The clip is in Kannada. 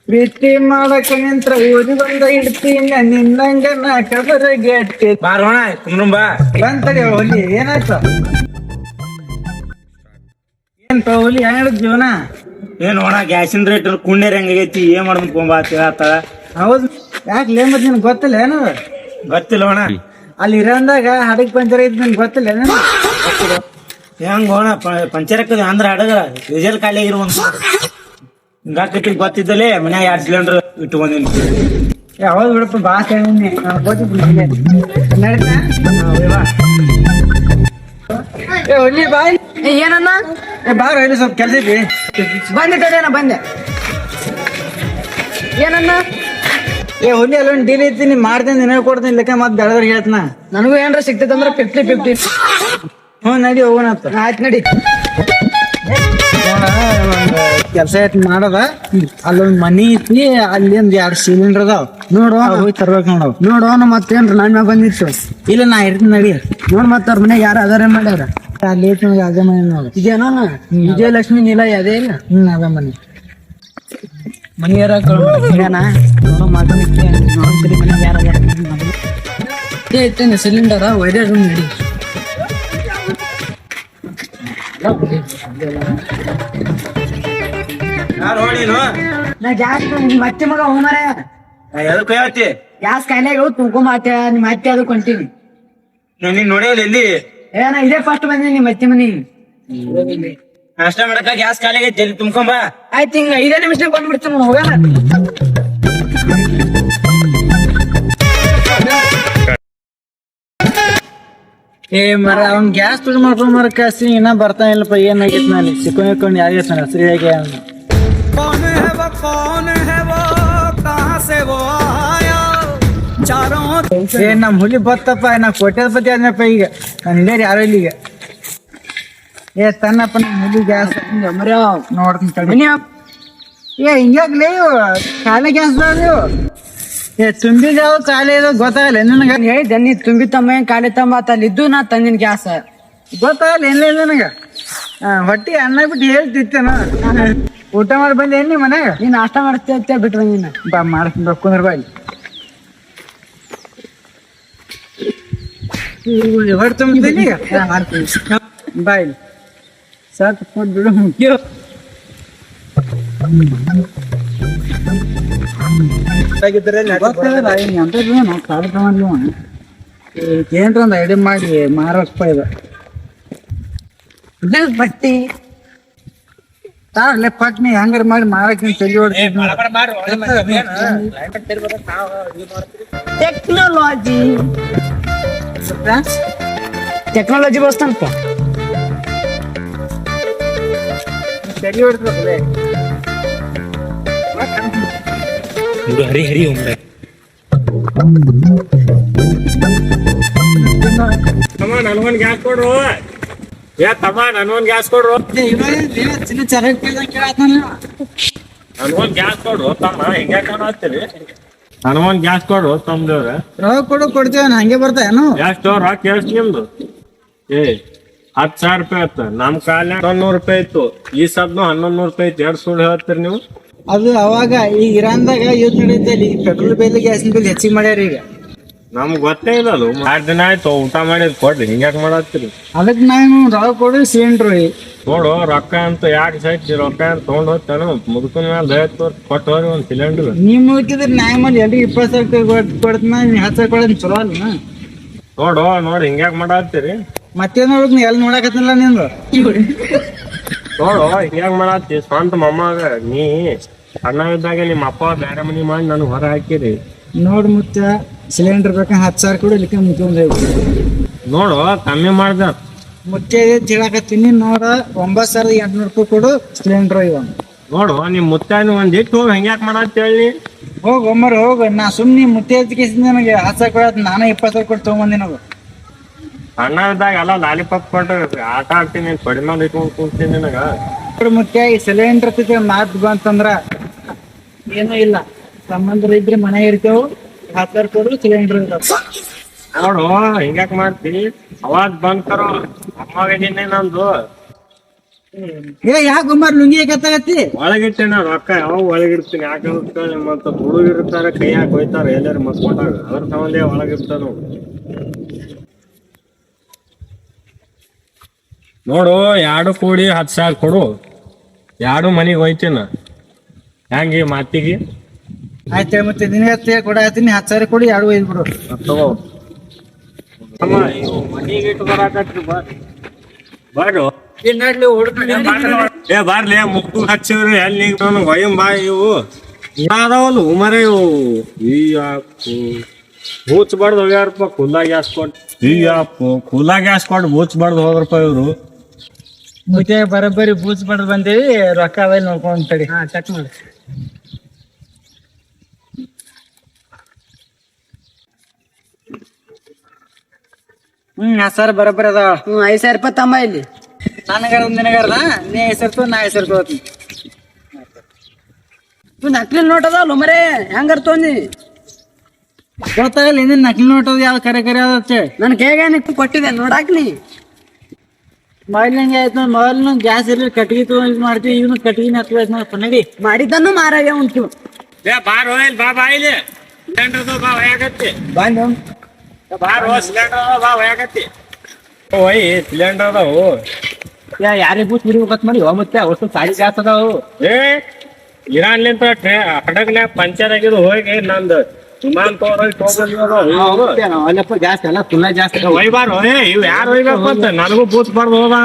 ಪ್ರೀತಿ ಮಾಡಕ ನಿಂತ್ರ ಊರಿ ಬಂದ ಇಡ್ತೀನಿ ನಿನ್ನಂಗ ನಾ ಕಬರ ಗೆಟ್ಟಿ ಬಾರೋಣ ಕುಮ್ರುಂಬ ಬಂತಡಿ ಹೋಲಿ ಏನಾಯ್ತು ಏನ್ ಹೋಲಿ ಹೆಂಗ ಜೀವನ ಏನ್ ನೋಣ ಗ್ಯಾಸಿನ ರೇಟ್ ಕುಣ್ಣೇರ್ ಹೆಂಗೈತಿ ಏನ್ ಮಾಡ್ಬೇಕು ಕೊಂಬ ಆತಾಳ ಹೌದು ಯಾಕೆ ಲೇ ಮತ್ತೆ ನಿನ್ಗೆ ಗೊತ್ತಿಲ್ಲ ಏನು ಗೊತ್ತಿಲ್ಲ ಅಣ್ಣ ಅಲ್ಲಿ ಇರೋಂದಾಗ ಹಡಗ್ ಪಂಚರ್ ಐತಿ ನಿನ್ಗೆ ಗೊತ್ತಿಲ್ಲ ಏನು ಹೆಂಗ ಹೋಣ ಪಂಚರ್ ಹಾಕದ ಅಂದ್ರ ಹಡಗ ಡೀಸೆಲ್ ಖಾಲಿ ಆಗಿರುವಂತ ಹಿಂಗಾಕೈತಿ ಗೊತ್ತಿದ್ದಲೇ ಮನ್ಯಾಗ 2 ಸಿಲಿಂಡರ್ ಇಟ್ಕೊಂದಿನಿ ಯಾವಾಗ ಬಿಡಪ್ಪ ಬಾ ಕೇಳಿ ನಡೀತಾ ಏ ಹೊಲಿ ಬಾಯ್ ಏನನ್ನ ಏ ಬಾರ ಹೇಳಿ ಸ್ವಲ್ಪ ಕೆಲಸ ಐತಿ ಬಂದೆ ತಡೆಯಣ್ಣ ಬಂದೆ ಏನನ್ನ ಏ ಹೊಲಿ ಅಲ್ಲೊಂದು ಡೀಲ್ ಐತಿ ನೀ ಮಾಡ್ತೇನೆ ನಿನಗೆ ಕೊಡ್ತೀನಿ ಲೆಕ್ಕ ಮತ್ತೆ ಬೆಳೆದ್ರೆ ಹೇಳ್ತನ ನನಗೂ ಏನ್ರ ಸಿಗ್ತೈತಂದ್ರ 50-50 ಹ್ಞೂ ನಡಿ ಹೋಗೋಣ ಆಯ್ತು ನಡಿ ಕೆಲಸ ಐತಿ ಮಾಡದ ಅಲ್ಲೊಂದ್ ಮನಿ ಐತಿ ಅಲ್ಲಿ ಒಂದ್ 2 ಸಿಲಿಂಡರ್ ಅದಾವ ನೋಡು ಹೋಗಿ ತರ್ಬೇಕು ನೋಡವ್ ನೋಡು ಮತ್ತೇನ್ರ ನನ್ನ ಮ್ಯಾಗ ಬಂದಿತ್ತು ಇಲ್ಲ ನಾ ಇರ್ತೀನಿ ನಡಿ ನೋಡ್ ಮತ್ತ ಅವ್ರ ಮನ್ಯಾಗ ಯಾರು ಅದಾರ ಮಾಡ್ಯಾರ ಅಲ್ಲಿ ಐತಿ ನೋಡಿ ಅದೇ ಮನೆ ನೋಡು ಇದೇನೋ ವಿಜಯಲಕ್ಷ್ಮಿ ನೀಲ ಅದೇ ಇಲ್ಲ ಅದ ಮನೆ ಮನಿ ಯಾರ ನೋಡೋ ಮಾತಾಡ್ತೀನಿ ನೋಡ್ತೀರಿ ಮನ್ಯಾಗ ಯಾರು ಐತೇನೆ ಸಿಲಿಂಡರ ಒಯ್ದೇ ರೂಮ್ ನಡಿ ಯಾರು ಹೋಳಿನು ನಾ ಗ್ಯಾಸ್ ಮತ್ತೆ ಮಗ ಹೋಮರ ಎದಕ್ ಹೇಳ್ತಿ ಗ್ಯಾಸ್ ಕಾಯಿಲೆಗೆ ತುಂಬ್ಕೊಂಬಾತ ನಿಮ್ಮ ಅತ್ತೆ ಅದು ಕೊಂತೀನಿ ನೀನ್ ನೋಡಿಯಲ್ಲ ಎಲ್ಲಿ ಏನ ಇದೇ ಫಸ್ಟ್ ಬಂದಿ ನಿಮ್ಮ ಅತ್ತೆ ಮನಿ ನಾಷ್ಟ ಮಾಡಕ ಗ್ಯಾಸ್ ಖಾಲಿ ಆಗೈತಿ ಎಲ್ಲಿ ತುಂಬ್ಕೊಂಬ ಆಯ್ತು ಹಿಂಗ 5 ನಿಮಿಷ ಬಂದ್ಬಿಡ್ತೀನಿ ನೋಡು ಹೋಗೋಣ ಏ ಮರ ಅವ್ನ್ ಗ್ಯಾಸ್ ತುಳು ಮಾಡ್ಕೊಂಡ್ ಮರಕ ಹಸಿ ಇನ್ನ ಬರ್ತಾ ಇಲ್ಲಪ್ಪ ಏನಾಗೈತಿ ನಾನು ಸಿಕ್ಕೊಂಡು ಯಾರಿಗೈತೆ ಹಸ್ರಿ ಹೇಗೆ ಏ ನಮ್ ಹುಲಿ ಬತ್ತಪ್ಪ ನಾ ಕೋಟ್ಯಾಧಿಪತಿ ಆದ್ನಪ್ಪ ಈಗ ನಾನು ಹಿಡಿಯೋರು ಯಾರು ಇಲ್ಲಿ ಈಗ ಏ ತನ್ನಪ್ಪ ನಮ್ ಹುಲಿ ಗ್ಯಾಸ್ ನೋಡ್ತೀನಿ ತಡಿ ಏ ಹಿಂಗ್ಯಾಕ್ಲೇ ಖಾಲಿ ಗ್ಯಾಸ್ ನೀವು ಏ ತುಂಬಿದಾವ ಖಾಲಿ ಇರೋ ಗೊತ್ತಾಗಲ್ಲ ನನಗ ಹೇಳಿದ್ದೆ ನೀ ತುಂಬಿ ತಮ್ಮ ಕಾಲಿ ತಮ್ಮ ಅಲ್ಲಿ ಇದ್ದು ನಾ ತಂದಿನ ಗ್ಯಾಸ್ ಗೊತ್ತಾಗಲ್ಲ ಏನಿಲ್ಲ ನನಗ ಹೊಟ್ಟಿ ಅನ್ನ ಬಿಟ್ಟು ಹೇಳ್ತಿತ್ತೇನ ಊಟ ಮಾಡಿ ಬಂದೆ ಏನ್ ನೀ ಮನ್ಯಾಗ ನೀ ನಾಷ್ಟ ಮಾಡ್ತೇವೆ ಬಿಟ್ಟು ಬಂದಿನ ಬಾ ಮಾಡ್ತೀನಿ ಕುಂದ್ರ ಬಾಯಿ ಹೊಟ್ಟೆ ತುಂಬಿದ್ದೀನಿ ಈಗ ಬಾಯ್ ಸಾಕು ಕೊಟ್ಟು ಬಿಡು ಮುಖ್ಯ ಏನ್ರ ಒಂದು ಐಡಿಯಾ ಮಾಡಿ ಮಾರಪ್ಪ ಇದು ಬಟ್ಟಿ ತಾಳೆ ಪಟ್ನಿ ಹಂಗಾರ ಮಾಡಿ ಮಾರಕ್ ತಲೆ ಟೆಕ್ನಾಲಜಿ ಟೆಕ್ನಾಲಜಿ ಬಸ್ತಂತ ತಲೆ ಹೊಡ್ತದೆ ಹರಿ ಹರಿ ಉಮ್ರೆ ತಮ್ಮ ನನಗೊಂದು ಗ್ಯಾಸ್ ಕೊಡ್ರು ತಮ್ಮ ನನಗೊಂದು ಗ್ಯಾಸ್ ಕೊಡ್ರು ನನಗೊಂದು ಗ್ಯಾಸ್ ಕೊಡ್ರು ತಮ್ಮ ಹೆಂಗ ಕಾಣತ್ತೀರಿ ನನಗೊಂದು ಗ್ಯಾಸ್ ಕೊಡ್ರು ತಮ್ಮದವ್ರ ರೊಕ್ಕ ಕೊಡು ಕೊಡ್ತೇವ ಹಂಗೆ ಬರ್ತಾಯೇನು ಎಷ್ಟು ರೊಕ್ಕ ಎಷ್ಟು ನಿಮ್ದು 10,000 ರೂಪಾಯಿ ಆಯ್ತು ನಮ್ ಕಾಲ 1100 ರೂಪಾಯಿ ಇತ್ತು ಈ ಸದ್ನು 1100 ರೂಪಾಯಿ ಐತಿ 2 ಸುಳ್ಳು ಹೇಳ್ತೀರಿ ನೀವು ಅದು ಅವಾಗ ಈಗ ಇರಾನ್ದಾಗ ಯುದ್ಧ ನಡೀತಲ್ಲಿ ಪೆಟ್ರೋಲ್ ಬೆಲೆ ಗ್ಯಾಸಿನ ಬೆಲೆ ಹೆಚ್ಚಿಗೆ ಮಾಡ್ಯಾರ ಈಗ ನಮ್ಗ್ ಗೊತ್ತೇ ಇಲ್ಲ ಅದು 2 ದಿನ ಆಯ್ತು ಊಟ ಮಾಡಿದ್ ಕೊಡ್ರಿ ಹಿಂಗ್ಯಾಕ್ ಮಾಡತ್ತೀರಿ ಅದಕ್ಕೆ ನಾವು ರೊಕ್ಕ ಕೊಡು ಸಿಲಿಂಡ್ರು ನೋಡು ರೊಕ್ಕ ಅಂತ ಯಾಕೆ ಸೈತಿ ರೊಕ್ಕ ಅಂತ ತೊಗೊಂಡ್ ಹೋಗ್ತಾನು ಮುದುಕನ ಮೇಲೆ ದಯತ್ತು ಕೊಟ್ಟು ಹೋಗಿ ಒಂದು ಸಿಲಿಂಡರ್ ನೀವ್ ಮುಗಿದ್ರೆ ನ್ಯಾಯ ಮಾಡಿ ಎಲ್ರಿಗೆ 20,000 ಕೊಡ್ತಾನ 10,000 ಕೊಡೋದ್ ಚಲೋ ಅಲ್ಲ ನೋಡಿ ಹಿಂಗ್ಯಾಕ್ ಮಾಡತ್ತೀರಿ ಮತ್ತೇನ್ ನೋಡುದ್ ನೀ ಎಲ್ಲಿ ನೋಡಕತ್ತಿಲ್ಲ ನಿಂದು ನೋಡು ಹಿಂಗ್ಯಾಕ್ ಮಾಡತ್ತಿ ಸ್ವಂತ ಮೊಮ್ಮಗ ನೀ ಸಣ್ಣ ಇದ್ದಾಗ ನಿಮ್ಮ ಅಪ್ಪ ಬೇರೆ ಮನಿ ಮಾಡಿ ನನಗೆ ಹೊರ ಹಾಕಿರಿ ನೋಡ್ ಮುತ್ತ ಸಿಲಿಂಡರ್ ಬೇಕಂದ್ರೆ 10,000 ಕೊಡು ಇಲ್ಲಿಕ ಮುಖ್ಯ ನೋಡು ಕಮ್ಮಿ ಮಾಡ್ದ ಮುಚ್ಚೆ ಹೇಳಕತ್ತೀನಿ ನೋಡ 9,800 ರೂಪಾಯಿ ಕೊಡು ಸಿಲಿಂಡರ್ ಇವ ನೋಡು ನಿಮ್ ಮುತ್ತಾನ ಒಂದ್ ಇಟ್ಟು ಹೆಂಗ್ಯಾಕ್ ಮಾಡತ್ತಿ ಹೇಳಿ ಹೋಗ್ ಒಮ್ಮರ್ ಹೋಗ ನಾ ಸುಮ್ನೆ ಮುತ್ತೆ ನನಗೆ 10,000 ಕೊಡತ್ ನಾನು 20,000 ಕೊಟ್ಟು ತಗೊಂಬಂದಿ ನಾವು ಸಣ್ಣ ಇದ್ದಾಗ ಎಲ್ಲ ಲಾಲಿಪಾಪ್ ಕೊಟ್ಟು ಆಟ ಆಡ್ತೀನಿ ಕೊಡಿ ಮೇಲೆ ಇಟ್ಕೊಂಡು ಕೂಗ್ತೀನಿ ನಿನಗ ಮುಖ್ಯ ಈ ಸಿಲಿಂಡರ್ ಮಾತು ಬಂತಂದ್ರ ಏನೂ ಇಲ್ಲ ಸಂಬಂಧ ಇದ್ರೆ ಮನೆ ಇರ್ತೇವು 10,000 ಕೊಡು ಸಿಲಿಂಡರ್ ನೋಡು ಹಿಂಗ್ಯಾಕ್ ಮಾಡ್ತಿ ಅವಾಗ್ ಬಂದ್ಕರೋ ಅಮ್ಮಗಿದ್ದೀನಿ ನಂದು ಏ ಯಾಕೆ ಗುಮ್ಮಾರ್ ಲುಂಗಿ ಕತ್ತಾಗತ್ತಿ ಒಳಗಿಟ್ಟೇನ ರೊಕ್ಕ ಯಾವ ಒಳಗಿಡ್ತೀನಿ ಯಾಕಂದ್ರೆ ಮತ್ತ ಹುಡುಗಿರ್ತಾರೆ ಕೈಯಾಗ ಹೋಯ್ತಾರ ಎಲ್ಲಾರು ಮಸ್ಕೊಂಡಾಗ ಅದ್ರ ಸಂಬಂಧ ಒಳಗಿರ್ತಾನು ನೋಡು 2 ಕೂಡಿ 10,000 ಕೊಡು 2 ಮನಿಗೆ ಹೋಯ್ತೀನ ಹೆಂಗಿ ಮಾತಿಗೆ ಆಯ್ತು ಮತ್ತೆ ನಿನಗತ್ತೆ ಕೊಡಾತೀನಿ 10,000 ಕೊಡಿ 2 ಒಯ್ದು ಬಿಡು ತಗೋ ಅಮ್ಮ ಇವು ಮನಿಗೆ ಇಟ್ಟು ಬರಾಕತ್ರಿ ಬಾರು ಏ ಬರ್ಲಿ ಮುಕ್ಕು ಹಚ್ಚಿವ್ರಿ ಎಲ್ಲಿ ನಾನು ವಯಂ ಬಾ ಇವು ಅದಾವಲ್ಲ ಮರ ಇವು ಈ ಬೂಚ್ಬಾರ್ದು ಹೋಗ್ಯಾರಪ್ಪ ಖುಲ್ಲಾ ಗ್ಯಾಸ್ ಕೊಟ್ಟು ಈ ಖುಲ್ಲಾ ಗ್ಯಾಸ್ ಕೊಟ್ಟು ಬೂಚ್ಬಾರ್ದು ಹೋಗ್ರಪ್ಪ ಇವ್ರು ಮತ್ತೆ ಬರೋಬ್ಬರಿ ಬೂಚ್ ಪಡೆದು ಬಂದೇವಿ ರೊಕ್ಕ ಅವೆಲ್ಲ ನೋಡ್ಕೊಂಡ್ ತಡಿ ಚೆಕ್ ಮಾಡಿ ಸರ್ ಬರೋಬ್ಬರಿ ಅದಾವ 5,000 ರೂಪಾಯಿ ತಮ್ಮ ಇಲ್ಲಿ ನನಗಾರ ನಿನಗಾರದ ನೀ ಹೆಸರು ನಾ ಹೆಸರು ತಗೋತೀನಿ ಇವ್ ನಕ್ಲಿ ನೋಟ್ ಅದಾವಲ್ಲ ಮರೇ ಹೆಂಗಾರ ತೊಂದಿ ಗೊತ್ತಾಗಲ್ಲ ಇನ್ನೇನು ನಕಲಿ ನೋಟದ ಯಾವ್ದು ಕರೆ ಕರೆ ಅದ ನನ್ ಕೇಗ ಕೊಟ್ಟಿದ್ದೆ ನೋಡಾಕ್ಲಿ ಮೊದಲಿನಂಗೆ ಆಯ್ತು ಮೊದಲು ಗ್ಯಾಸ್ ಇರಲಿ ಕಟ್ಟಿಗೆ ತಗೊಂಡು ಇದು ಮಾಡ್ತೀವಿ ಇವನು ಕಟ್ಟಿಗೆ ಹತ್ತು ನೋಡಪ್ಪ ನಡಿ ಮಾಡಿದ್ದನ್ನು ಮಾರಾಗ ಉಂಟು ಏ ಬಾರ್ ಹೋಯ್ಲ್ ಬಾ ಬಾ ಇಲ್ಲಿ ಸಿಲಿಂಡರ್ದು ಬಾ ಹೊಯಾಕತ್ತಿ ಬಂದು ಬಾರ್ ಹೋ ಸಿಲಿಂಡರ್ ಬಾ ಹೊಯಾಕತ್ತಿ ಓಯ್ ಸಿಲಿಂಡರ್ ಅದಾವು ಯಾರಿಗೆ ಬೂಸ್ ಬಿಡ್ಬೇಕಂತ ಮಾಡಿ ಮತ್ತೆ ಅಷ್ಟು ಸಾಡಿ ಗ್ಯಾಸ್ ಅದಾವು ಏ ಇರಾನ್ಲಿಂತ ಹಡಗ್ನ್ಯಾಗ ಪಂಚರ್ ಆಗಿದ್ದು ಹೋಗಿ ನಂದು ವಿಮಾನ ಅಲ್ಲಪ್ಪ ಗ್ಯಾಸ್ ಎಲ್ಲ ಫುಲ್ಲ ಜಾಸ್ತಿ ಒಯ್ಬಾರು ಇವ್ ಯಾರು ಒಯ್ಬೇಕು ಅಂತ ನನಗೂ ಬೂತ್ ಬಾರ್ದು ಹೋದ